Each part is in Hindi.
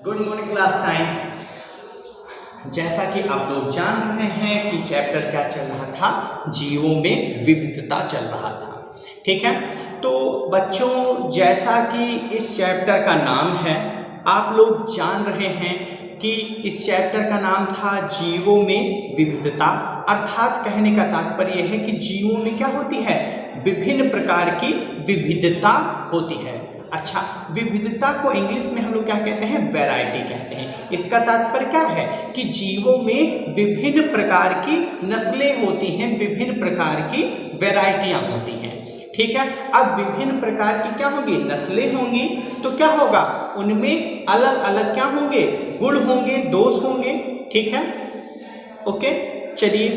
Good morning class 9। जैसा कि आप लोग जान रहे हैं कि चैप्टर क्या चल रहा था, जीवों में विविधता चल रहा था। ठीक है, तो बच्चों जैसा कि इस चैप्टर का नाम है, आप लोग जान रहे हैं कि इस चैप्टर का नाम था जीवों में विविधता। अर्थात कहने का तात्पर्य है कि जीवों में क्या होती है, विभिन्न प्रकार की विविधता होती है। अच्छा, विविधता को इंग्लिश में हम लोग क्या कहते हैं, वैरायटी कहते हैं। इसका तात्पर्य क्या है कि जीवों में विभिन्न प्रकार की नस्लें होती हैं, विभिन्न प्रकार की वैरायटियां होती हैं। ठीक है, अब विभिन्न प्रकार की क्या होंगी, नस्लें होंगी, तो क्या होगा, उनमें अलग अलग क्या होंगे, गुण होंगे, दोष होंगे। ठीक है, ओके। चलिए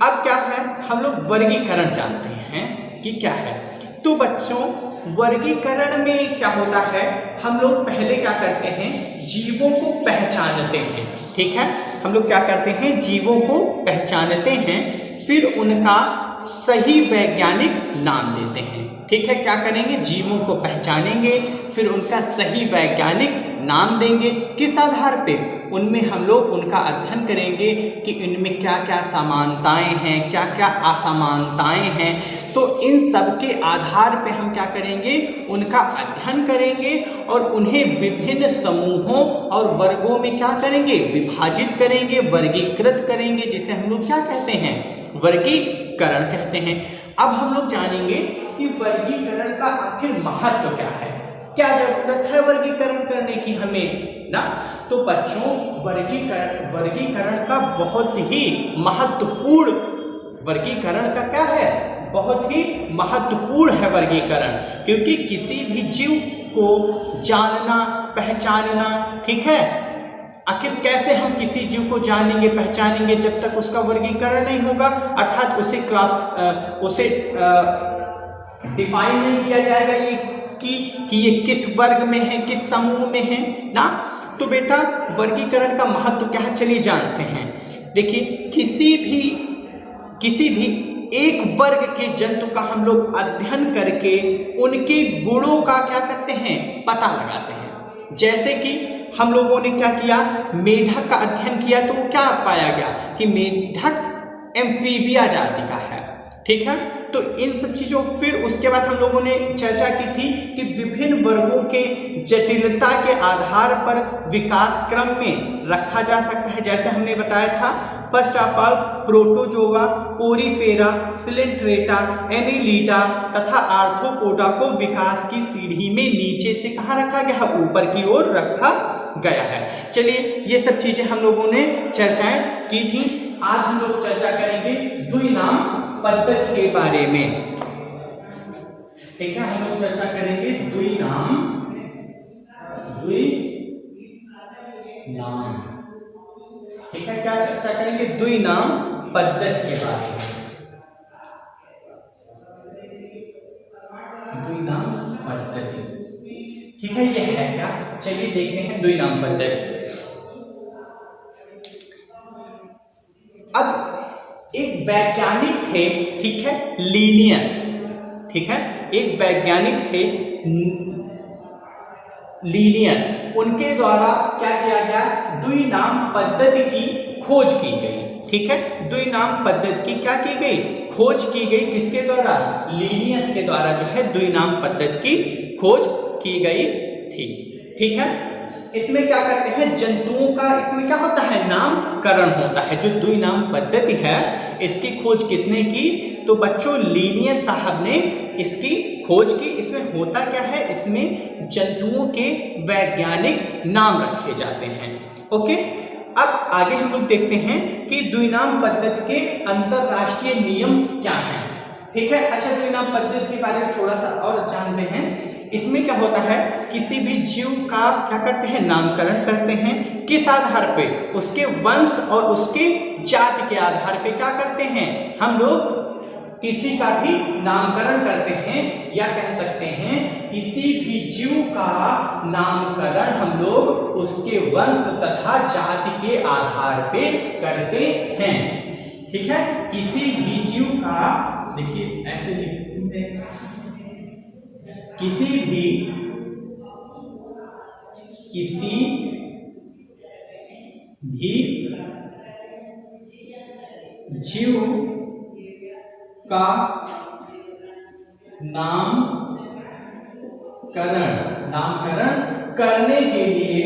अब क्या है, हम लोग वर्गीकरण जानते हैं कि क्या है। तो बच्चों वर्गीकरण में क्या होता है, हम लोग पहले क्या करते हैं, जीवों को पहचानते हैं। ठीक है, हम लोग क्या करते हैं, जीवों को पहचानते हैं, फिर उनका सही वैज्ञानिक नाम देते हैं। ठीक है, क्या करेंगे, जीवों को पहचानेंगे, फिर उनका सही वैज्ञानिक नाम देंगे। किस आधार पे, उनमें हम लोग उनका अध्ययन करेंगे कि इनमें क्या क्या समानताएं हैं, क्या क्या असमानताएं हैं। तो इन सब के आधार पे हम क्या करेंगे, उनका अध्ययन करेंगे और उन्हें विभिन्न समूहों और वर्गों में क्या करेंगे, विभाजित करेंगे, वर्गीकृत करेंगे, जिसे हम लोग क्या कहते हैं, वर्गीकरण कहते हैं। अब हम लोग जानेंगे कि वर्गीकरण का आखिर महत्व क्या है, क्या जरूरत है वर्गीकरण करने की हमें ना। तो बच्चों वर्गीकरण का बहुत ही महत्वपूर्ण, वर्गीकरण का क्या है, बहुत ही महत्वपूर्ण है वर्गीकरण, क्योंकि किसी भी जीव को जानना, पहचानना, ठीक है, आखिर कैसे हम किसी जीव को जानेंगे, पहचानेंगे जब तक उसका वर्गीकरण नहीं होगा, अर्थात उसे डिफाइन नहीं किया जाएगा ये कि ये किस वर्ग में है, किस समूह में है ना। तो बेटा वर्गीकरण का महत्व क्या है, चलिए जानते हैं। देखिए किसी भी एक वर्ग के जंतु का हम लोग अध्ययन करके उनके गुणों का क्या करते हैं, पता लगाते हैं। जैसे कि हम लोगों ने क्या किया, मेढक का अध्ययन किया, तो क्या पाया गया कि मेढक एम्फीबिया जाति का है। ठीक है, तो इन सब चीजों, फिर उसके बाद हम लोगों ने चर्चा की थी कि विभिन्न वर्गों के जटिलता के आधार पर विकास क्रम में रखा जा सकता है। जैसे हमने बताया था, first of all protozoa, porifera, coelenterata, annelida तथा आर्थ्रोपोडा को विकास की सीढ़ी में नीचे से कहाँ रखा गया है, ऊपर की ओर रखा गया है। चलिए ये सब चीजें हम लोगों ने चर्चाएं की थी। आज हम लोग चर्चा करेंगे द्विनाम पद्धति के बारे में। ठीक है, हम लोग चर्चा करेंगे द्विनाम ठीक है, क्या चर्चा करेंगे, द्विनाम पद्धति के बारे में। द्विनाम पद्धति, ठीक है, ये है क्या, चलिए देखते हैं द्विनाम पद्धति। अब एक वैज्ञानिक थे, ठीक है, लीनियस, ठीक है, एक वैज्ञानिक थे लीनियस, उनके द्वारा क्या किया गया, द्विनाम पद्धति की खोज की गई। ठीक है, द्विनाम पद्धति की क्या की गई, खोज की गई, किसके द्वारा, लीनियस के द्वारा जो है द्विनाम पद्धति की खोज की गई थी। ठीक है, इसमें क्या करते हैं, जंतुओं का इसमें क्या होता है, नामकरण होता है। जो द्विनाम पद्धति है इसकी खोज किसने की, तो बच्चों लीनियस साहब ने इसकी खोज की। इसमें होता क्या है, इसमें जंतुओं के वैज्ञानिक नाम रखे जाते हैं। ओके, अब आगे हम लोग देखते हैं कि द्विनाम पद्धति के अंतरराष्ट्रीय नियम क्या हैं। ठीक है, अच्छा द्विनाम पद्धति के बारे में थोड़ा सा और जानते हैं। इसमें क्या होता है, किसी भी जीव का क्या करते हैं, नामकरण करते हैं, किस आधार पे, उसके वंश और उसके जाति के आधार पे क्या करते हैं, हम लोग किसी का भी नामकरण करते हैं, या कह सकते हैं किसी भी जीव का नामकरण हम लोग उसके वंश तथा जाति के आधार पे करते हैं। ठीक है, किसी भी जीव का, देखिए ऐसे लिखते हैं, किसी जीव का नामकरण करने के लिए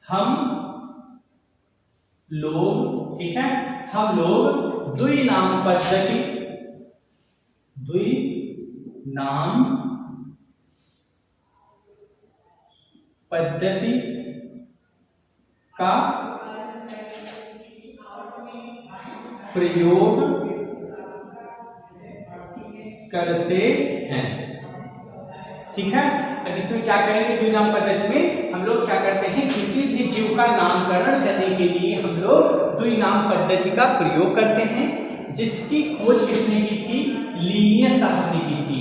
हम लोग, ठीक है, हम लोग द्विनाम पद्धति का प्रयोग करते हैं। ठीक है, अब इसमें क्या करेंगे, द्विनाम पद्धति में हम लोग क्या करते हैं, किसी भी जीव का नामकरण करने के लिए हम लोग द्विनाम पद्धति का प्रयोग करते हैं, जिसकी खोज किसने की थी, लीनियस साहब ने की थी।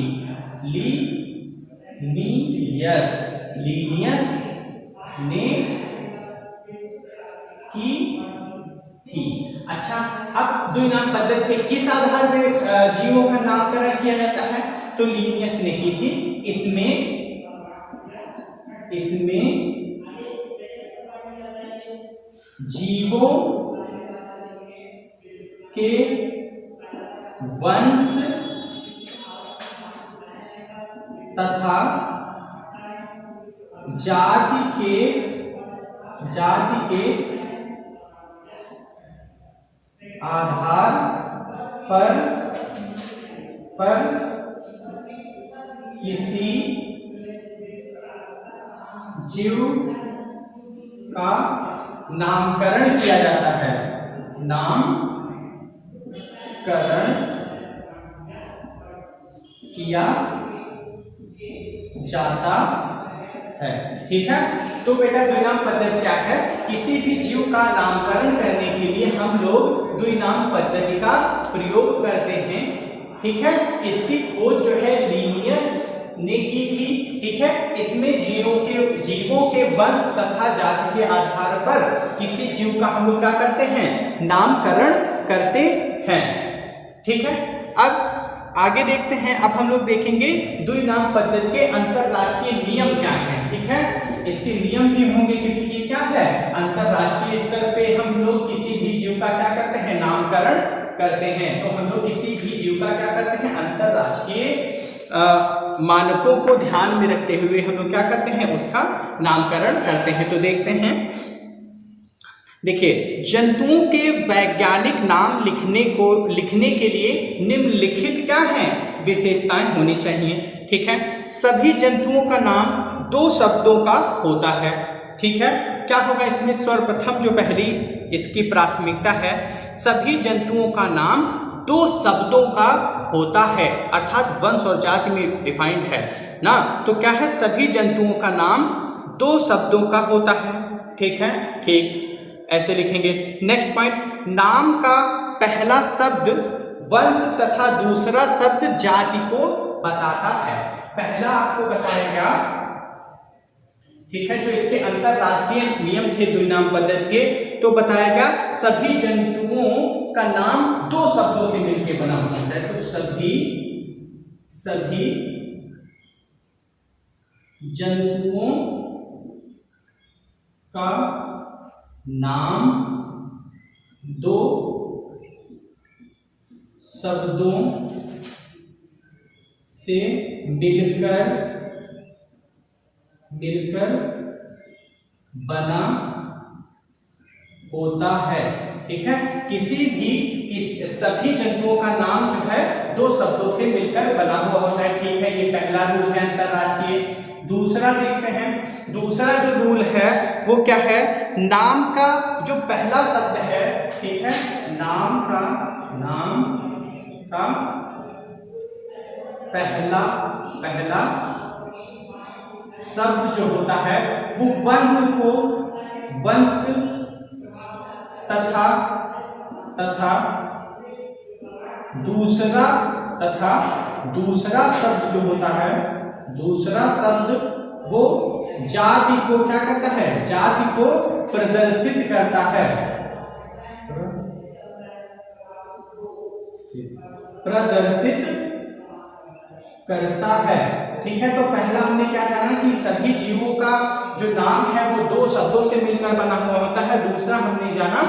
लीनियस ने की थी। अच्छा, अब द्विनाम पद्धति पे किस आधार पर जीवों का नामकरण किया जाता है, तो लीनियस ने की थी। इसमें जीवों के वंश तथा जाति के आधार पर किसी जीव का नामकरण किया जाता है। नामकरण किया जाता है। ठीक है, तो बेटा द्विनाम पद्धति क्या है, किसी भी जीव का नामकरण करने के लिए हम लोग द्विनाम पद्धति का प्रयोग करते हैं। ठीक है, इसकी खोज जो है लीनियस ने की थी। ठीक है, इसमें जीवों के वंश तथा जाति के आधार पर किसी जीव का हम लोग क्या करते हैं, नामकरण करते हैं। ठीक है, अब आगे देखते हैं। अब हम लोग देखेंगे द्विनाम पद्धति के अंतरराष्ट्रीय नियम क्या हैं। ठीक है, इसके नियम भी होंगे, क्योंकि ये क्या है, अंतरराष्ट्रीय स्तर पे हम लोग किसी भी जीव का क्या करते हैं, नामकरण करते हैं। तो हम लोग किसी भी जीव का क्या करते हैं, अंतरराष्ट्रीय मानकों को ध्यान में रखते हुए हम लोग क्या करते हैं, उसका नामकरण करते हैं। तो देखते हैं, देखिए, जंतुओं के वैज्ञानिक नाम लिखने के लिए निम्नलिखित क्या है, विशेषताएं होनी चाहिए। ठीक है, सभी जंतुओं का नाम 2 शब्दों का होता है। ठीक है, क्या होगा इसमें, सर्वप्रथम जो पहली इसकी प्राथमिकता है, सभी जंतुओं का नाम 2 शब्दों का होता है, अर्थात वंश और जाति में डिफाइंड है ना। तो क्या है, सभी जंतुओं का नाम 2 शब्दों का होता है। ठीक है, ठीक, ऐसे लिखेंगे। नेक्स्ट पॉइंट, नाम का पहला शब्द वंश तथा दूसरा शब्द जाति को बताता है। पहला आपको बताएगा, ठीक है, जो इसके अंतरराष्ट्रीय नियम थे द्विनाम पद्धति के, तो बताएगा सभी जंतुओं का नाम 2 शब्दों से मिलकर बना होता है। तो सभी जंतुओं का नाम 2 शब्दों से मिलकर बना होता है। ठीक है, सभी जंतुओं का नाम जो है 2 शब्दों से मिलकर बना हुआ होता है। ठीक है, ये पहला रूल है अंतरराष्ट्रीय। दूसरा देखते हैं, दूसरा जो रूल है वो क्या है, नाम का जो पहला शब्द है, ठीक है, नाम का पहला शब्द जो होता है वो वंश तथा दूसरा शब्द जो होता है, दूसरा शब्द वो जाति को क्या करता है, जाति को प्रदर्शित करता है, प्रदर्शित करता है। ठीक है। तो पहला हमने क्या जाना कि सभी जीवों का जो नाम है वो दो शब्दों से मिलकर बना हुआ होता है। दूसरा हमने जाना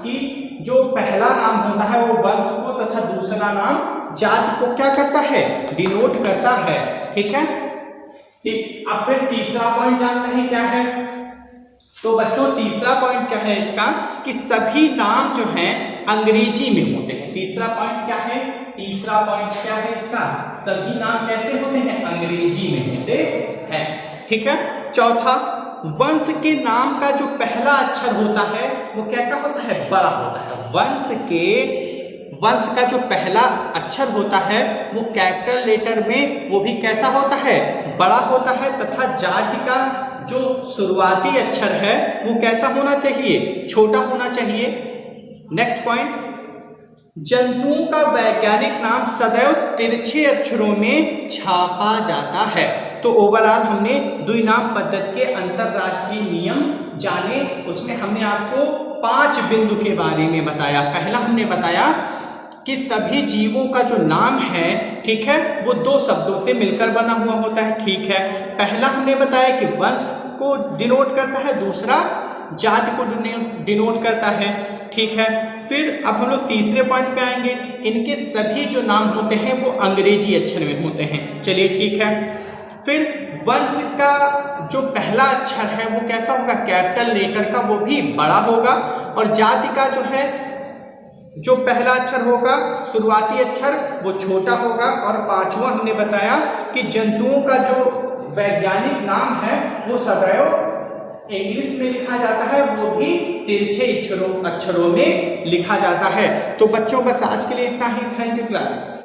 कि जो पहला नाम होता है वो वंश को तथा दूसरा नाम जाति को क्या करता है, डिनोट करता है। ठीक है, ठीक। अब फिर तीसरा पॉइंट जानते हैं क्या है। तो बच्चों तीसरा पॉइंट क्या है इसका कि सभी नाम जो हैं अंग्रेजी में होते हैं। तीसरा पॉइंट क्या है, तीसरा पॉइंट क्या है इसका, सभी नाम कैसे होते हैं, अंग्रेजी में होते हैं। ठीक है। चौथा, वंश के नाम का जो पहला अक्षर होता है वो कैसा होता है, बड़ा होता है। वंश का जो पहला अक्षर होता है वो कैपिटल लेटर में वो भी कैसा होता है, बड़ा होता है। तथा जाति का जो शुरुआती अक्षर है वो कैसा होना चाहिए, छोटा होना चाहिए। नेक्स्ट पॉइंट, जंतुओं का वैज्ञानिक नाम सदैव तिरछे अक्षरों में छापा जाता है। तो ओवरऑल हमने द्विनाम पद्धति के अंतरराष्ट्रीय नियम जाने, उसमें हमने आपको 5 बिंदु के बारे में बताया। पहला हमने बताया कि सभी जीवों का जो नाम है, ठीक है, वो 2 शब्दों से मिलकर बना हुआ होता है। ठीक है, पहला हमने बताया कि वंश को डिनोट करता है, दूसरा जाति को डिनोट करता है। ठीक है, फिर अब हम लोग तीसरे पॉइंट पे आएंगे, इनके सभी जो नाम होते हैं वो अंग्रेजी अक्षर में होते हैं। चलिए ठीक है। फिर वंश का जो पहला अक्षर है वो कैसा होगा, कैपिटल लेटर का, वो भी बड़ा होगा। और जाति का जो है जो पहला अक्षर होगा, शुरुआती अक्षर, वो छोटा होगा। और पांचवा हमने बताया कि जंतुओं का जो वैज्ञानिक नाम है वो सदैव इंग्लिश में लिखा जाता है, वो भी तिरछे अक्षरों में लिखा जाता है। तो बच्चों बस आज के लिए इतना ही। Thank you class.